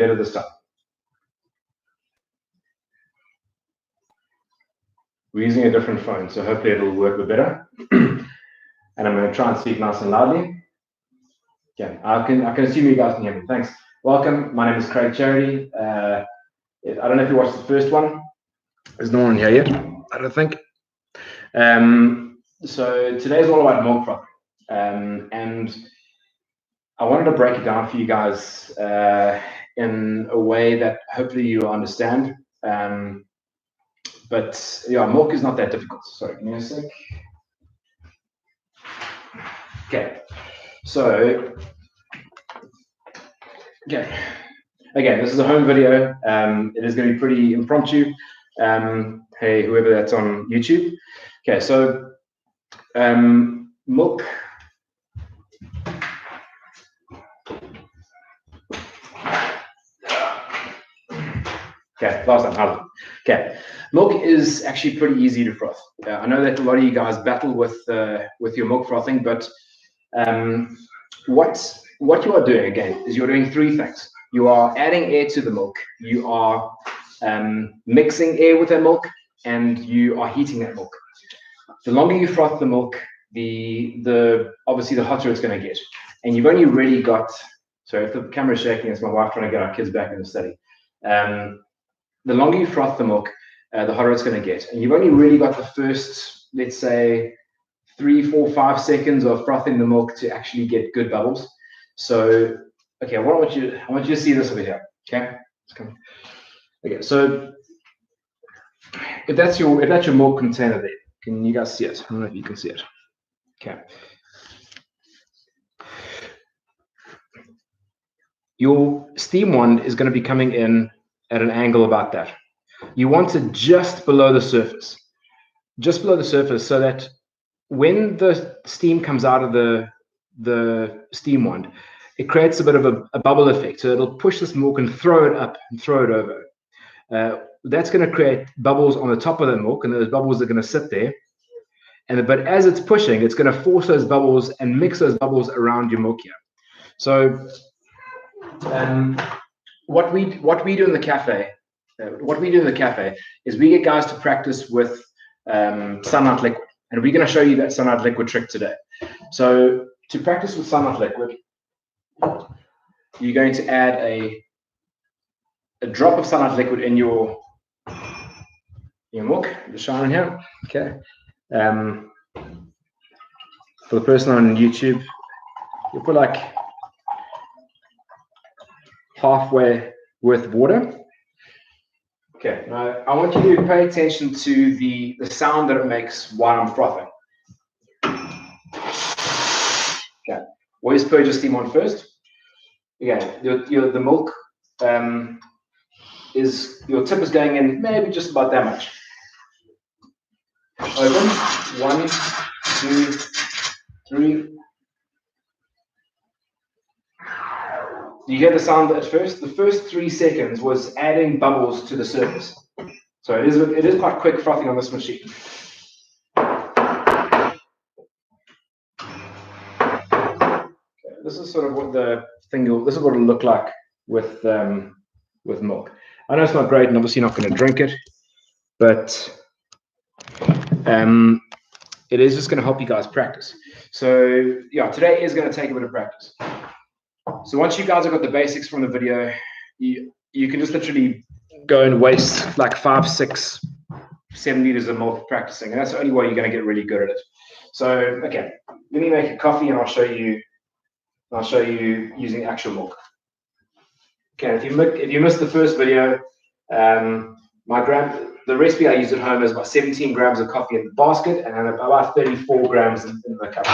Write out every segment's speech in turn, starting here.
better this time. We're using a different phone, so hopefully it'll work a bit better. And I'm going to try and speak nice and loudly. Okay, I can assume you guys can hear me. Thanks. Welcome. My name is Craig Charity. I don't know if you watched the first one. There's no one here yet, I don't think. So today's all about milk frothing. And I wanted to break it down for you guys in a way that hopefully you understand. But yeah, milk is not that difficult. Sorry, give me a sec. Okay, so again, this is a home video. It is going to be pretty impromptu. Hey, whoever that's on YouTube. Okay, so milk. Okay, last time. Okay, milk is actually pretty easy to froth. I know that a lot of you guys battle with your milk frothing, but what you are doing again is you're doing three things. You are adding air to the milk. You are mixing air with that milk, and you are heating that milk. The longer you froth the milk, obviously the hotter it's going to get. And you've only really got. Sorry, if the camera's shaking, it's my wife trying to get our kids back in the study. The longer you froth the milk, the hotter it's going to get. And you've only really got the first, let's say, 3, 4, 5 seconds of frothing the milk to actually get good bubbles. So, okay, I want you to see this over here. Okay, okay. So, if that's your milk container there, can you guys see it? I don't know if you can see it. Okay. Your steam wand is going to be coming in at an angle about that. You want it just below the surface, so that when the steam comes out of the steam wand, it creates a bit of a bubble effect. So it'll push this milk and throw it up and throw it over. That's going to create bubbles on the top of the milk, and those bubbles are going to sit there. But as it's pushing, it's going to force those bubbles and mix those bubbles around your milk here. So what we do in the cafe, is we get guys to practice with sunlight liquid, and we're going to show you that sunlight liquid trick today. So to practice with sunlight liquid, you're going to add a drop of sunlight liquid in your milk. Just shining here. Okay. For the person on YouTube, you put like halfway worth of water. Okay, now I want you to pay attention to the sound that it makes while I'm frothing. Okay, always purge your steam on first. Again, the milk your tip is going in maybe just about that much. Open. 1, 2, 3. You hear the sound at first? The first 3 seconds was adding bubbles to the surface. So it is quite quick frothing on this machine. Okay, this is sort of what this is what it'll look like with milk. I know it's not great, and obviously not going to drink it, but it is just going to help you guys practice. So yeah, today is going to take a bit of practice. So once you guys have got the basics from the video, you can just literally go and waste like 5, 6, 7 liters of milk practicing, and that's the only way you're going to get really good at it. So okay, let me make a coffee, and I'll show you using actual milk. Okay, if you missed the first video, the recipe I use at home is about 17 grams of coffee in the basket and about 34 grams in the cup.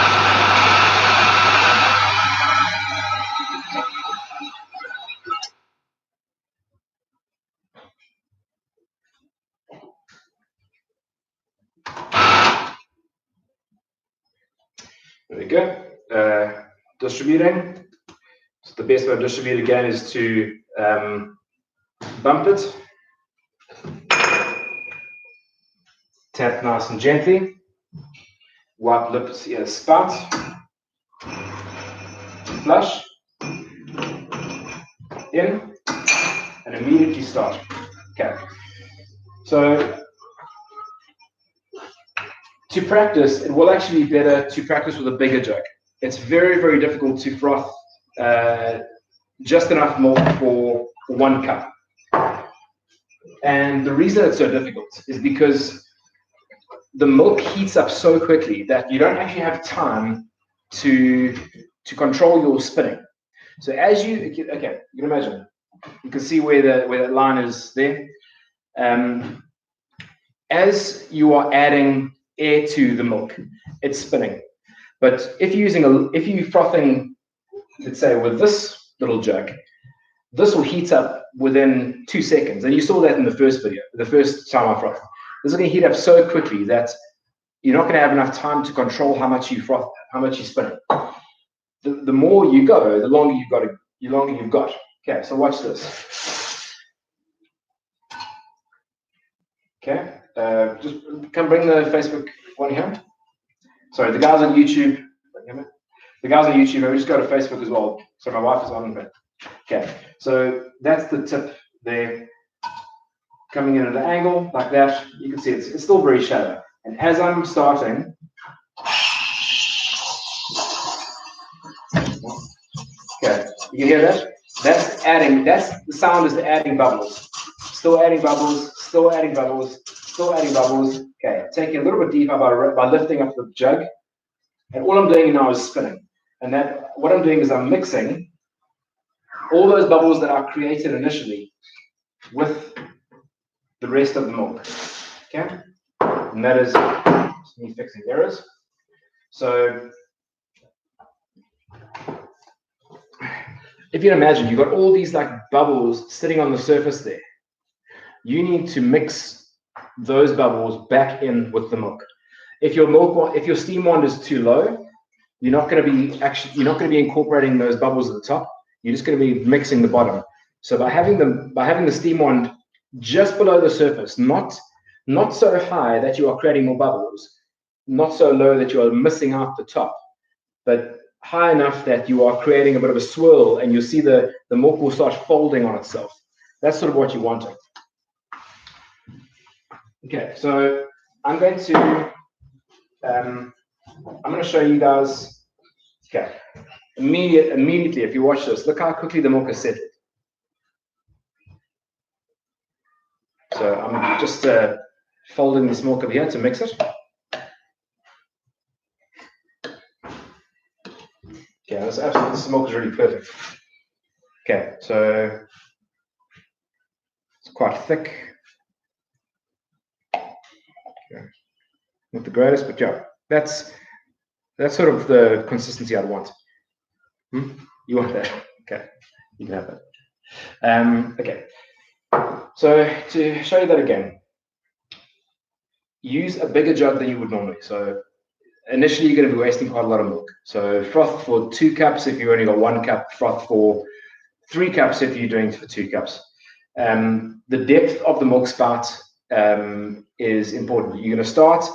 There we go. Distributing. So the best way to distribute again is to bump it. Tap nice and gently. Wipe lips, spout. Flush. In. and immediately start. Okay. So to practice, it will actually be better to practice with a bigger jug. It's very, very difficult to froth just enough milk for 1 cup. And the reason it's so difficult is because the milk heats up so quickly that you don't actually have time to control your spinning. So as you can imagine, you can see where that line is there. As you are adding air to the milk, it's spinning. But if you're frothing, let's say with this little jug, this will heat up within 2 seconds. And you saw that in the first video, the first time I frothed. This is going to heat up so quickly that you're not going to have enough time to control how much you froth, how much you spin it. The more you go, the longer you've got. Okay, so watch this. Okay, just come bring the Facebook one here. Sorry, the guys on YouTube. The guys on YouTube, we just go to Facebook as well. So my wife is on there. Okay, so that's the tip there. Coming in at an angle like that, you can see it's still very shallow. And as I'm starting, okay, you can hear that? That's the sound is the adding bubbles. Still adding bubbles, still adding bubbles, still adding bubbles. Okay, taking a little bit deeper by lifting up the jug. And all I'm doing now is spinning. And what I'm doing is I'm mixing all those bubbles that are created initially with the rest of the milk. Okay? And that is me fixing errors. So if you can imagine, you've got all these like bubbles sitting on the surface there. You need to mix those bubbles back in with the milk. If your steam wand is too low, you're not going to be incorporating those bubbles at the top. You're just going to be mixing the bottom. So by having the steam wand just below the surface, not so high that you are creating more bubbles, not so low that you are missing out the top, but high enough that you are creating a bit of a swirl, and you'll see the milk will start folding on itself. That's sort of what you're wanting. Okay, so I'm going to show you guys. Okay, immediately, if you watch this, look how quickly the milk is settled. So I'm just folding this milk over here to mix it. Okay, this milk is really perfect. Okay, so it's quite thick. Okay. Not the greatest, but yeah, that's sort of the consistency I'd want. You want that? Okay, you can have that. Okay, so to show you that again, use a bigger jug than you would normally. So initially, you're going to be wasting quite a lot of milk. So froth for 2 cups if you only got 1 cup. Froth for 3 cups if you're doing it for 2 cups. The depth of the milk spout is important. You're going to start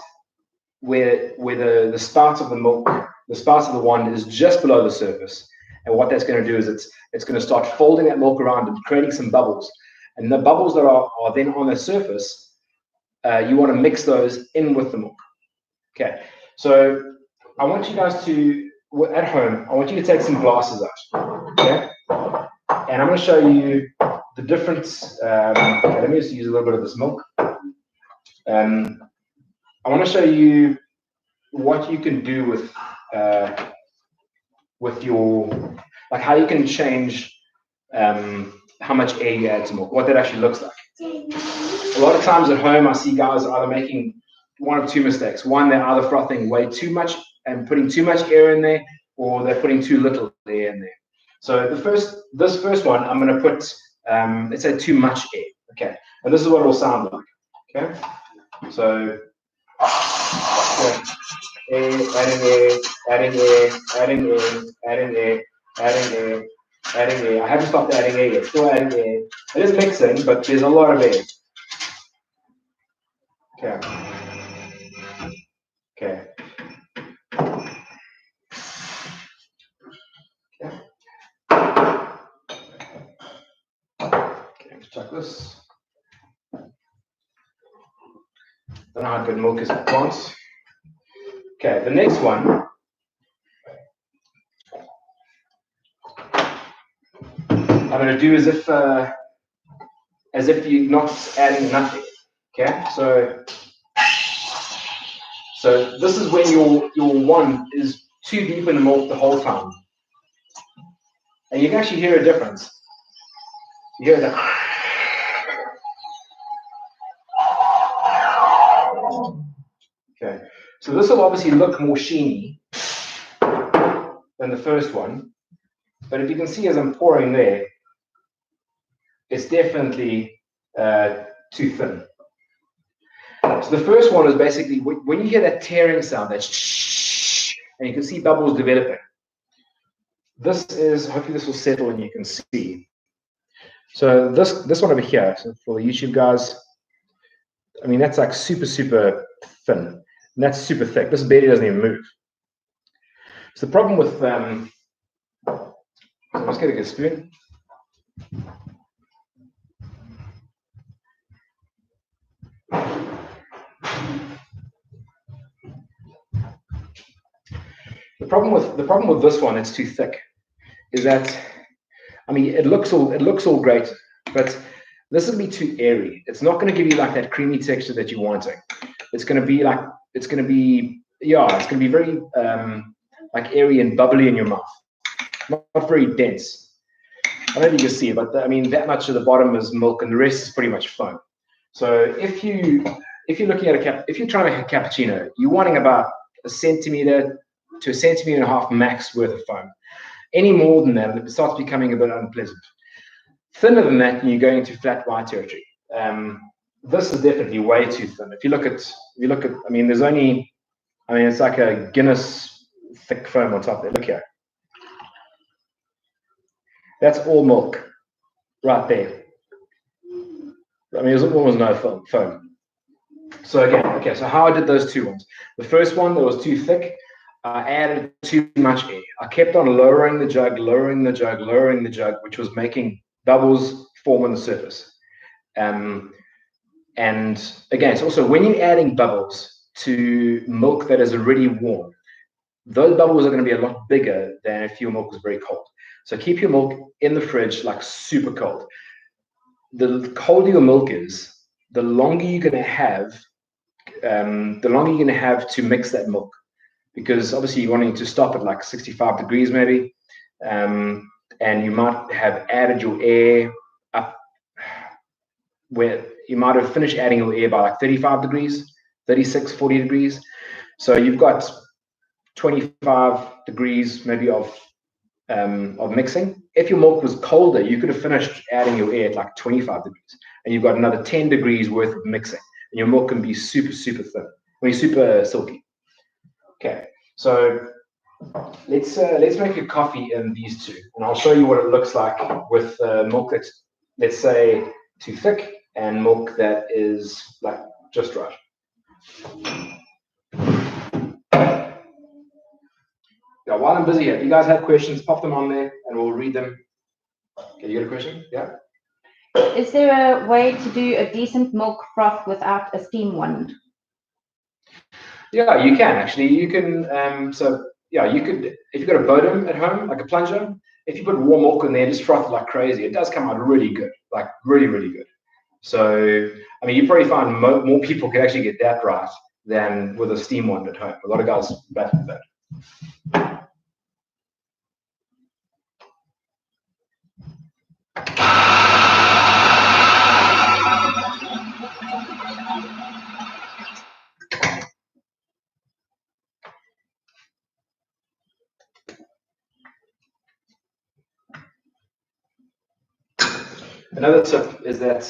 where the spout of the milk, the spout of the wand is just below the surface. And what that's going to do is it's going to start folding that milk around and creating some bubbles. And the bubbles that are then on the surface, you want to mix those in with the milk. Okay, so I want you guys to, at home, I want you to take some glasses out. Okay, and I'm going to show you the difference. Okay, let me just use a little bit of this milk. I want to show you what you can do with your, like how you can change how much air you add to milk, what that actually looks like. A lot of times at home, I see guys either making one of 2 mistakes. One, they're either frothing way too much and putting too much air in there, or they're putting too little air in there. So this first one, I'm going to put, let's say, too much air. Okay, and this is what it will sound like. Okay, so air, adding air, adding air, adding air, adding air, adding air, adding air. I haven't stopped adding air yet. Still adding air. It is mixing, but there's a lot of air. Okay. Okay. Okay. check this. Don't know how good milk is at plants. Okay, the next one. I'm going to do as if you're not adding nothing. Okay, so this is when your one is too deep in the milk the whole time, and you can actually hear a difference. You hear that. Okay, so this will obviously look more sheeny than the first one, but if you can see as I'm pouring there, it's definitely too thin. So the first one is basically when you hear that tearing sound, that shh, and you can see bubbles developing. This is, hopefully this will settle and you can see. So this one over here, so for the YouTube guys, I mean, that's like super, super thin. And that's super thick. This barely doesn't even move. So the problem with, let's get a good spoon. The problem with this one, it's too thick, is that, I mean, it looks all great, but this will be too airy. It's not going to give you like that creamy texture that you're wanting. It's going to be very like airy and bubbly in your mouth, not very dense. I don't know if you can see it, but I mean, that much of the bottom is milk and the rest is pretty much foam. So if you're looking at if you're trying to make a cappuccino, you're wanting about 1 centimeter to 1.5 centimeters max worth of foam. Any more than that, it starts becoming a bit unpleasant. Thinner than that, you're going into flat white territory. This is definitely way too thin. If you look at, I mean, it's like a Guinness thick foam on top there. Look here. That's all milk right there. I mean, there's almost no foam. So again, okay, so how I did those two ones. The first one that was too thick, I added too much air. I kept on lowering the jug, which was making bubbles form on the surface. And again, so also when you're adding bubbles to milk that is already warm, those bubbles are going to be a lot bigger than if your milk was very cold. So keep your milk in the fridge like super cold. The colder your milk is, the longer you're going to have, to mix that milk, because obviously you're wanting to stop at like 65 degrees maybe, and you might have added your air up where you might have finished adding your air by like 35 degrees, 36, 40 degrees. So you've got 25 degrees maybe of mixing. If your milk was colder, you could have finished adding your air at like 25 degrees, and you've got another 10 degrees worth of mixing, and your milk can be super, super thin, super silky. Okay, so let's make a coffee in these two, and I'll show you what it looks like with milk that's, let's say, too thick and milk that is like just right. Yeah, while I'm busy here, if you guys have questions, pop them on there and we'll read them. Okay, you got a question? Yeah? Is there a way to do a decent milk froth without a steam wand? Yeah, you can actually. You can, so yeah, you could, if you've got a Bodum at home, like a plunger, if you put warm milk in there, just froth like crazy, it does come out really good, like really, really good. So, I mean, you probably find more people can actually get that right than with a steam wand at home. A lot of guys battle with that. Another tip is that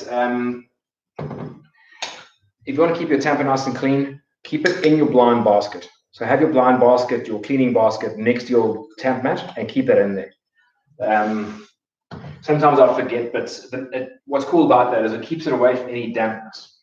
if you want to keep your tamper nice and clean, keep it in your blind basket. So have your blind basket, your cleaning basket next to your tamp mat, and keep that in there. Sometimes I forget, but what's cool about that is it keeps it away from any dampness.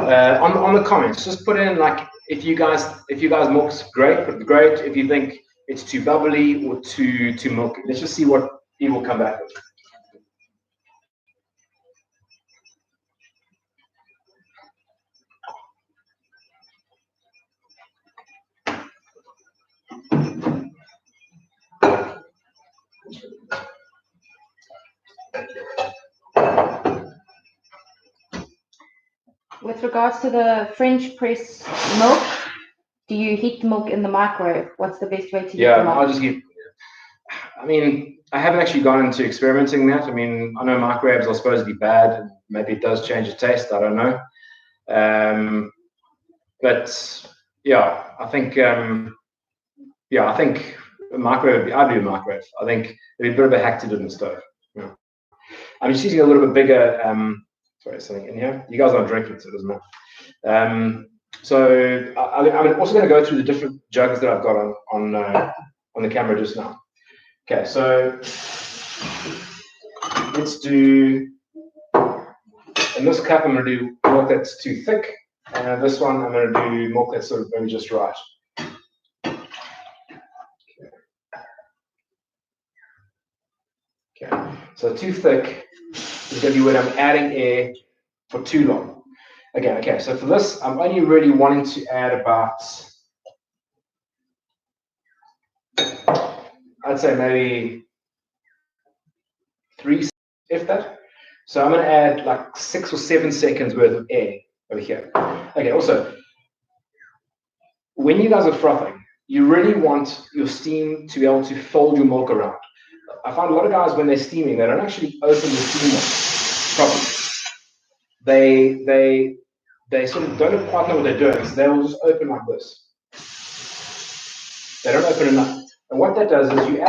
On the comments, just put in like if you guys milk's great, put great. If you think it's too bubbly or too milky, let's just see what people come back with. With regards to the French press milk, do you heat the milk in the microwave? What's the best way to heat the milk? I'll just heat. I mean, I haven't actually gone into experimenting that. I mean, I know microwaves are supposed to be bad. Maybe it does change the taste. I don't know. But yeah, I think a microwave. I'd do a microwave. I think it'd be a bit of a hack to do it in the stove. Yeah. I'm just using a little bit bigger. Sorry, something in here. You guys aren't drinking, so it doesn't matter. So I'm also going to go through the different jugs that I've got on the camera just now. Okay, so let's do. In this cup, I'm going to do milk that's too thick, and this one I'm going to do milk that's sort of maybe just right. Okay, so too thick is going to be when I'm adding air for too long. Again, okay, so for this, I'm only really wanting to add about, I'd say maybe 3, if that. So I'm going to add like 6 or 7 seconds worth of air over here. Okay, also, when you guys are frothing, you really want your steam to be able to fold your milk around. I find a lot of guys, when they're steaming, they don't actually open the steam properly. They sort of don't quite know what they're doing, so they will just open like this. They don't open enough. And what that does is you're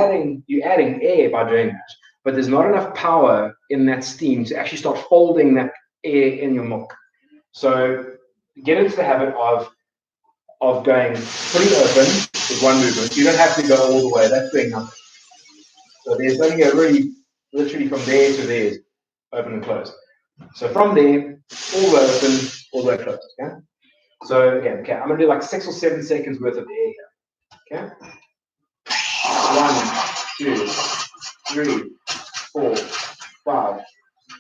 adding air by doing that, but there's not enough power in that steam to actually start folding that air in your milk. So get into the habit of going pretty open with one movement. You don't have to go all the way. That's doing nothing. So there's only a really, literally from there to there, open and close. So from there, all the way open, all the way closed. Okay. So again, okay, I'm gonna do like 6 or 7 seconds worth of air here. Okay. 1, 2, 3, 4, 5,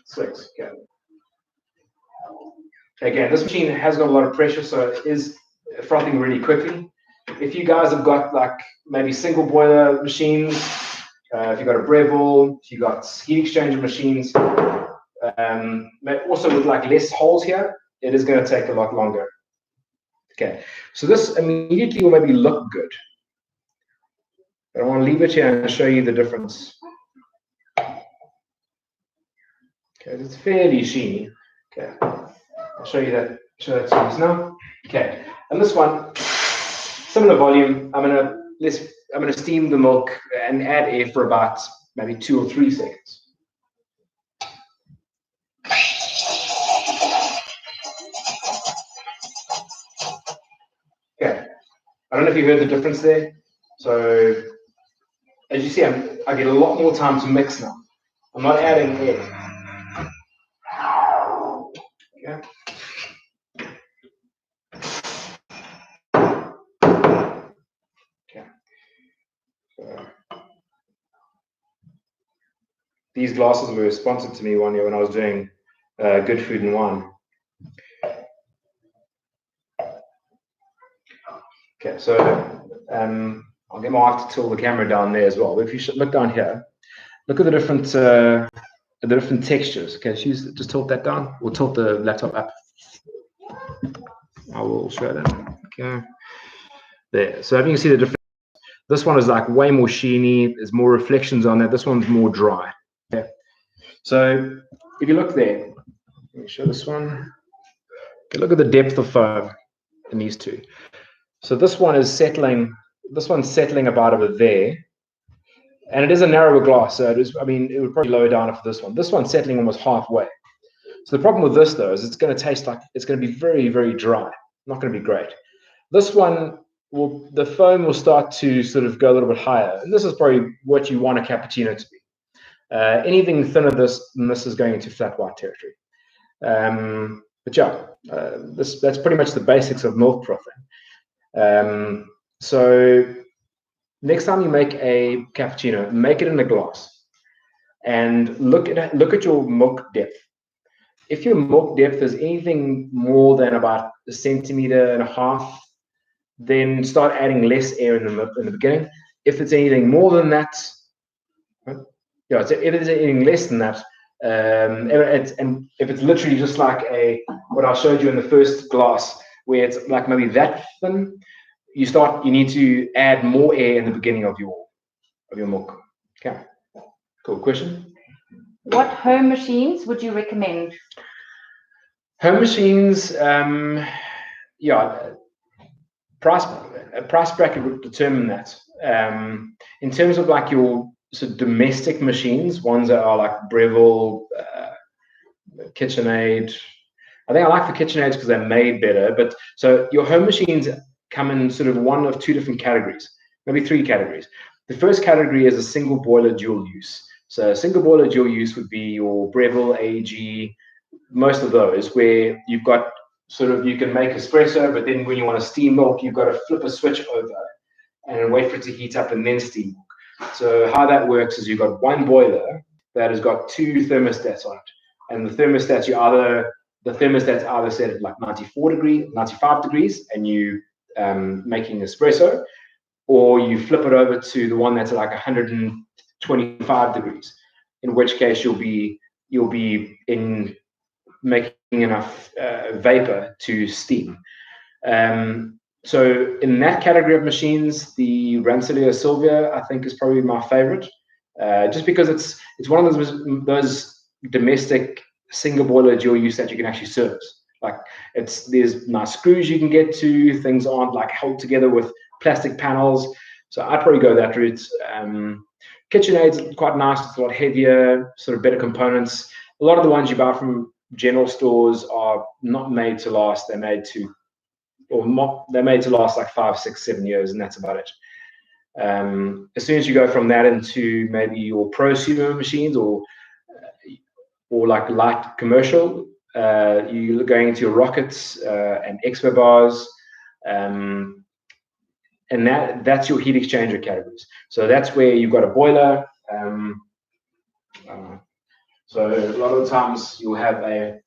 6. Okay. Again, this machine has got a lot of pressure, so it is frothing really quickly. If you guys have got like maybe single boiler machines, if you've got a Breville, if you've got heat exchanger machines, also with like less holes here, it is going to take a lot longer. Okay, so this immediately will maybe look good. But I want to leave it here and show you the difference. Okay, it's fairly sheeny. Okay, I'll show that to you now. Okay, and this one, similar volume. I'm gonna steam the milk and add air for about maybe 2 or 3 seconds. Okay, I don't know if you heard the difference there. So as you see, I get a lot more time to mix now. I'm not adding air. Okay. Okay. So, these glasses were sponsored to me one year when I was doing Good Food and Wine. Okay, so I'll get my wife to tilt the camera down there as well. But if you should look down here, look at the different textures. Okay, just tilt that down. We'll tilt the laptop up. I will show that. Okay, there. So if you can see the difference, this one is like way more sheeny. There's more reflections on it. This one's more dry. Okay, so if you look there, let me show this one. Okay, look at the depth of foam in these two. So this one is settling. This one's settling about over there, and it is a narrower glass. So it is. I mean, it would probably lower down for this one. This one's settling almost halfway. So the problem with this though is it's going to taste like it's going to be very, very dry. Not going to be great. This one the foam will start to sort of go a little bit higher, and this is probably what you want a cappuccino to be. Anything thinner than this is going into flat white territory. but yeah, that's pretty much the basics of milk frothing. So next time you make a cappuccino, make it in a glass and look at your milk depth. If your milk depth is anything more than about 1.5 centimeters, then start adding less air in the beginning. If it's anything more than that, yeah, so if it's anything less than that, and if it's literally just like what I showed you in the first glass, where it's like maybe that thin, you need to add more air in the beginning of your milk. Okay, cool. Question. What home machines would you recommend? Home machines, yeah, price bracket would determine that. In terms of like your sort of domestic machines, ones that are like Breville, KitchenAid. I think I like the KitchenAids because they're made better. But so your home machines come in sort of one of two different categories, maybe three categories. The first category is a single boiler dual use. So a single boiler dual use would be your Breville, AG, most of those where you've got sort of, you can make espresso, but then when you want to steam milk, you've got to flip a switch over and wait for it to heat up and then steam milk. So how that works is you've got one boiler that has got two thermostats on it, and the thermostat's either set at like 94 degrees, 95 degrees, and you making espresso, or you flip it over to the one that's like 125 degrees, in which case you'll be in making enough vapor to steam. So in that category of machines, the Rensselaer Sylvia I think is probably my favorite, just because it's one of those domestic single boiler dual use that you can actually service. Like there's nice screws you can get to. Things aren't like held together with plastic panels. So I'd probably go that route. KitchenAid's quite nice. It's a lot heavier, sort of better components. A lot of the ones you buy from general stores are not made to last. They're made to last like 5, 6, 7 years, and that's about it. As soon as you go from that into maybe your prosumer machines or like light commercial, you're going into your rockets and expo bars, and that's your heat exchanger categories. So that's where you've got a boiler. So a lot of the times you'll have a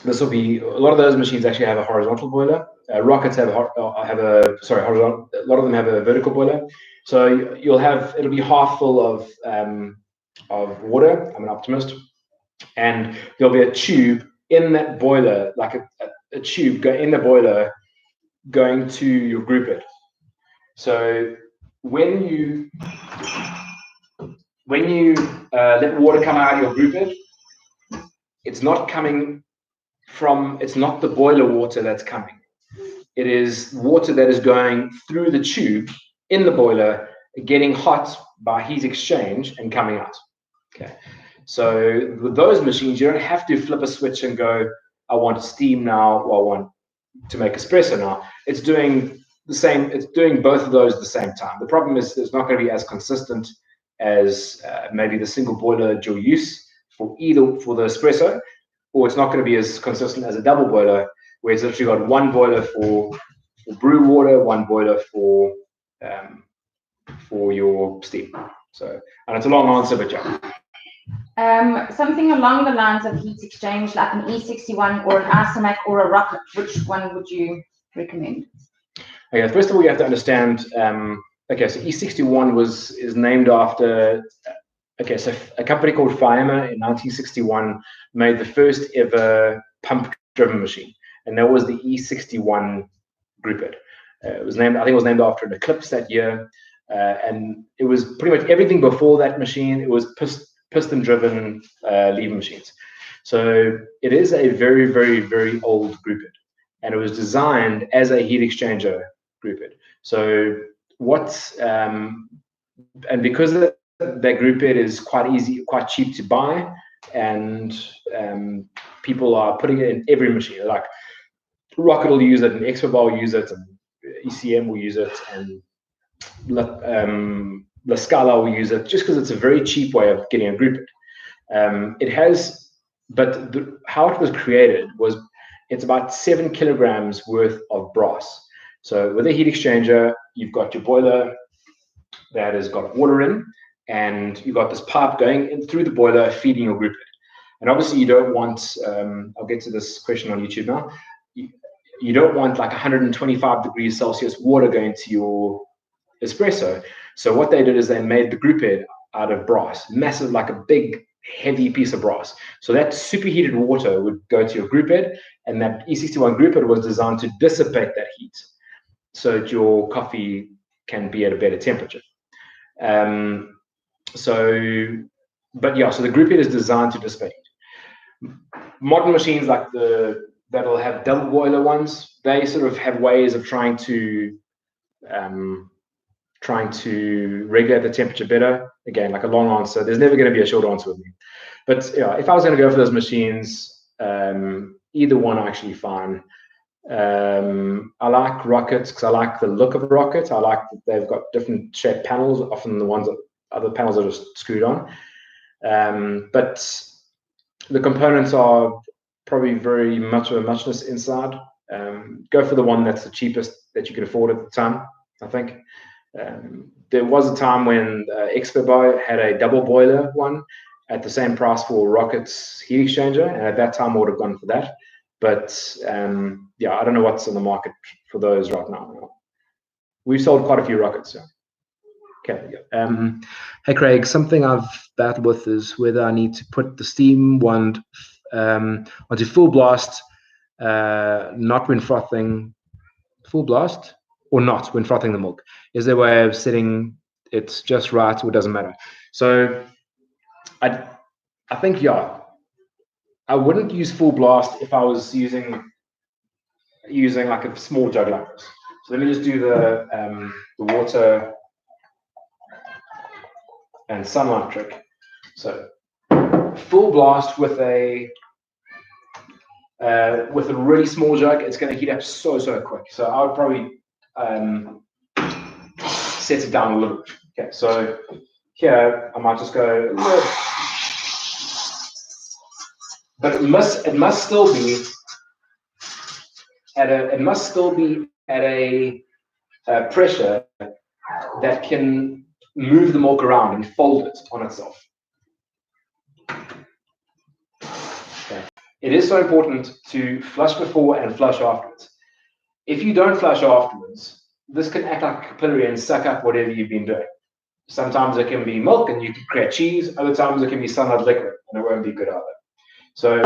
lot of those machines actually have a horizontal boiler. Rockets horizontal. A lot of them have a vertical boiler. So it'll be half full of water. I'm an optimist, and there'll be a tube in that boiler, like a tube in the boiler going to your group it. So when you let water come out of your group it, it's not the boiler water that's coming. It is water that is going through the tube in the boiler, getting hot by heat exchange and coming out. Okay. So with those machines, you don't have to flip a switch and go, I want steam now, or I want to make espresso now. It's doing the same. It's doing both of those at the same time. The problem is it's not going to be as consistent as maybe the single boiler dual use for the espresso, or it's not going to be as consistent as a double boiler, where it's literally got one boiler for brew water, one boiler for your steam. So, and it's a long answer, but yeah. Something along the lines of heat exchange, like an E61 or an Isomac or a rocket. Which one would you recommend? Okay, first of all, you have to understand. Okay, so E61 is named after. Okay, so a company called Fiamma in 1961 made the first ever pump-driven machine, and that was the E61 Grouped. I think it was named after an eclipse that year, and it was pretty much everything before that machine. It was piston-driven lever machines. So it is a very, very, very old Grouped, and it was designed as a heat exchanger Grouped. So and because that Grouped is quite cheap to buy, and people are putting it in every machine. Like Rocket will use it, and Expo Bar will use it, and ECM will use it, and La Scala will use it, just because it's a very cheap way of getting a Grouped. It has but how it was created was it's about 7 kilograms worth of brass. So with a heat exchanger, you've got your boiler that has got water in, and you've got this pipe going in through the boiler feeding your group head. And obviously you don't want, I'll get to this question on YouTube now, you don't want like 125 degrees Celsius water going to your espresso. So what they did is they made the group head out of brass, massive, like a big, heavy piece of brass. So that superheated water would go to your group head, and that E61 group head was designed to dissipate that heat so that your coffee can be at a better temperature. So the group head is designed to dissipate heat. Modern machines like that'll have double boiler ones, they sort of have ways of trying to regulate the temperature better. Again, like a long answer. There's never going to be a short answer with me. But yeah, if I was going to go for those machines, either one are actually fine. I like rockets because I like the look of a rocket. I like that they've got different shaped panels. Often the ones that other panels are just screwed on. But the components are probably very much of a muchness inside. Go for the one that's the cheapest that you can afford at the time, I think. There was a time when Expo had a double boiler one at the same price for Rocket's heat exchanger, and at that time I would have gone for that. But yeah, I don't know what's on the market for those right now. We've sold quite a few Rockets. So. Okay. Hey Craig, something I've battled with is whether I need to put the steam wand onto full blast, not when frothing, full blast, or not when frothing the milk. Is there a way of setting it just right, or it doesn't matter? So I think, yeah, I wouldn't use full blast if I was using like a small jug like this. So let me just do the water and sunlight trick. So full blast with a really small jug, it's going to heat up so quick. So I would probably set it down a little bit. Okay, so here I might just go, but it must still be at a pressure that can move the milk around and fold it on itself. Okay. It is so important to flush before and flush afterwards. If you don't flush afterwards, this can act like a capillary and suck up whatever you've been doing. Sometimes it can be milk and you can create cheese. Other times it can be sunlight liquid and it won't be good either. So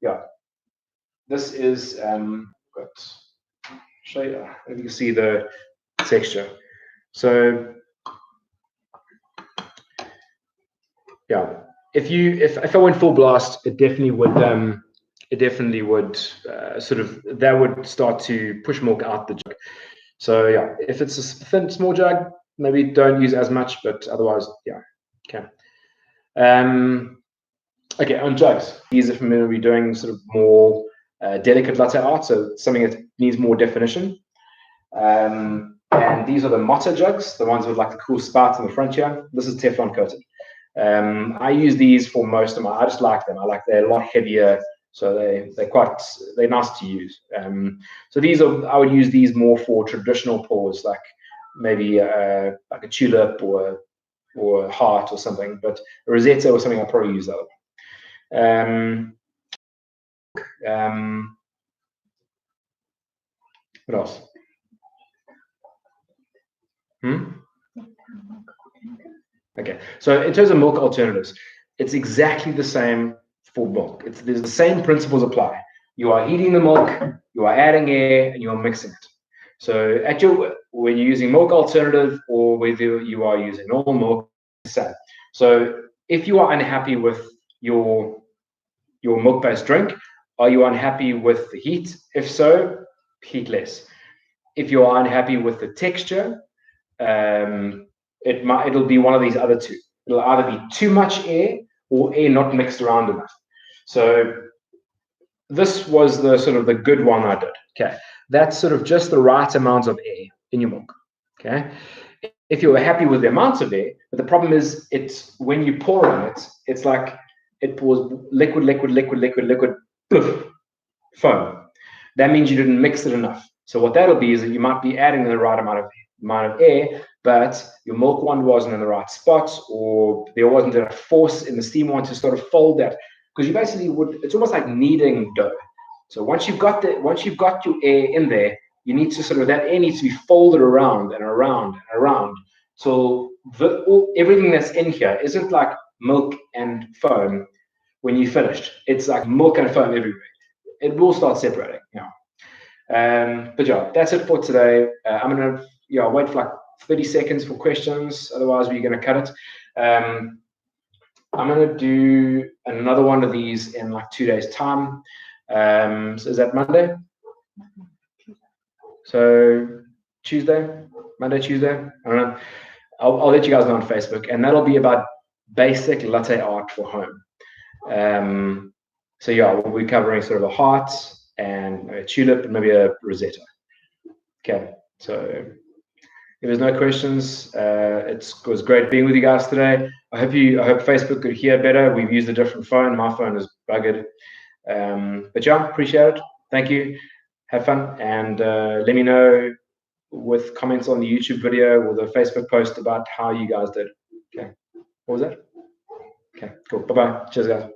yeah, this is show you if you can see the texture. So yeah, if I went full blast, it definitely would sort of, that would start to push milk out the jug. So yeah, if it's a thin small jug, maybe don't use as much, but otherwise, yeah, okay. Okay, on jugs, these are familiar with doing sort of more delicate latte art, so something that needs more definition. And these are the Motto jugs, the ones with like the cool spout in the front here. This is Teflon coated. I use these for most of my. I just like them. They're a lot heavier, so they're nice to use. So these are, I would use these more for traditional pours, like maybe like a tulip or a heart or something. But a Rosetta or something, I'll probably use that. What else? Okay, so in terms of milk alternatives, it's exactly the same for milk. There's the same principles apply. You are heating the milk, you are adding air, and you are mixing it. So when you're using milk alternative or whether you are using normal milk, it's the same. So if you are unhappy with your milk-based drink, are you unhappy with the heat? If so, heat less. If you are unhappy with the texture, it'll be one of these other two. It'll either be too much air or air not mixed around enough. So this was the sort of the good one I did. Okay, that's sort of just the right amount of air in your milk. Okay, if you were happy with the amount of air, but the problem is it's when you pour on it, it's like it pours liquid, poof, foam. That means you didn't mix it enough. So what that'll be is that you might be adding the right amount of air, but your milk wand wasn't in the right spots, or there wasn't enough force in the steam wand to sort of fold that. Because you basically would, it's almost like kneading dough. So once you've got your air in there, you need to sort of, that air needs to be folded around and around and around. So everything that's in here isn't like milk and foam when you finished. It's like milk and foam everywhere. It will start separating. But yeah, that's it for today. I'm gonna wait for like 30 seconds for questions. Otherwise, we're gonna cut it. I'm gonna do another one of these in like 2 days' time. So is that Monday? So Monday, Tuesday. I don't know. I'll let you guys know on Facebook, and that'll be about basic latte art for home. So yeah, we'll be covering sort of a heart and a tulip and maybe a rosetta. Okay, so if there's no questions, it was great being with you guys today. I hope Facebook could hear better. We've used a different phone. My phone is buggered. But yeah, appreciate it. Thank you. Have fun, and let me know with comments on the YouTube video or the Facebook post about how you guys did. Okay, what was that? Okay, cool. Bye-bye. Cheers, guys.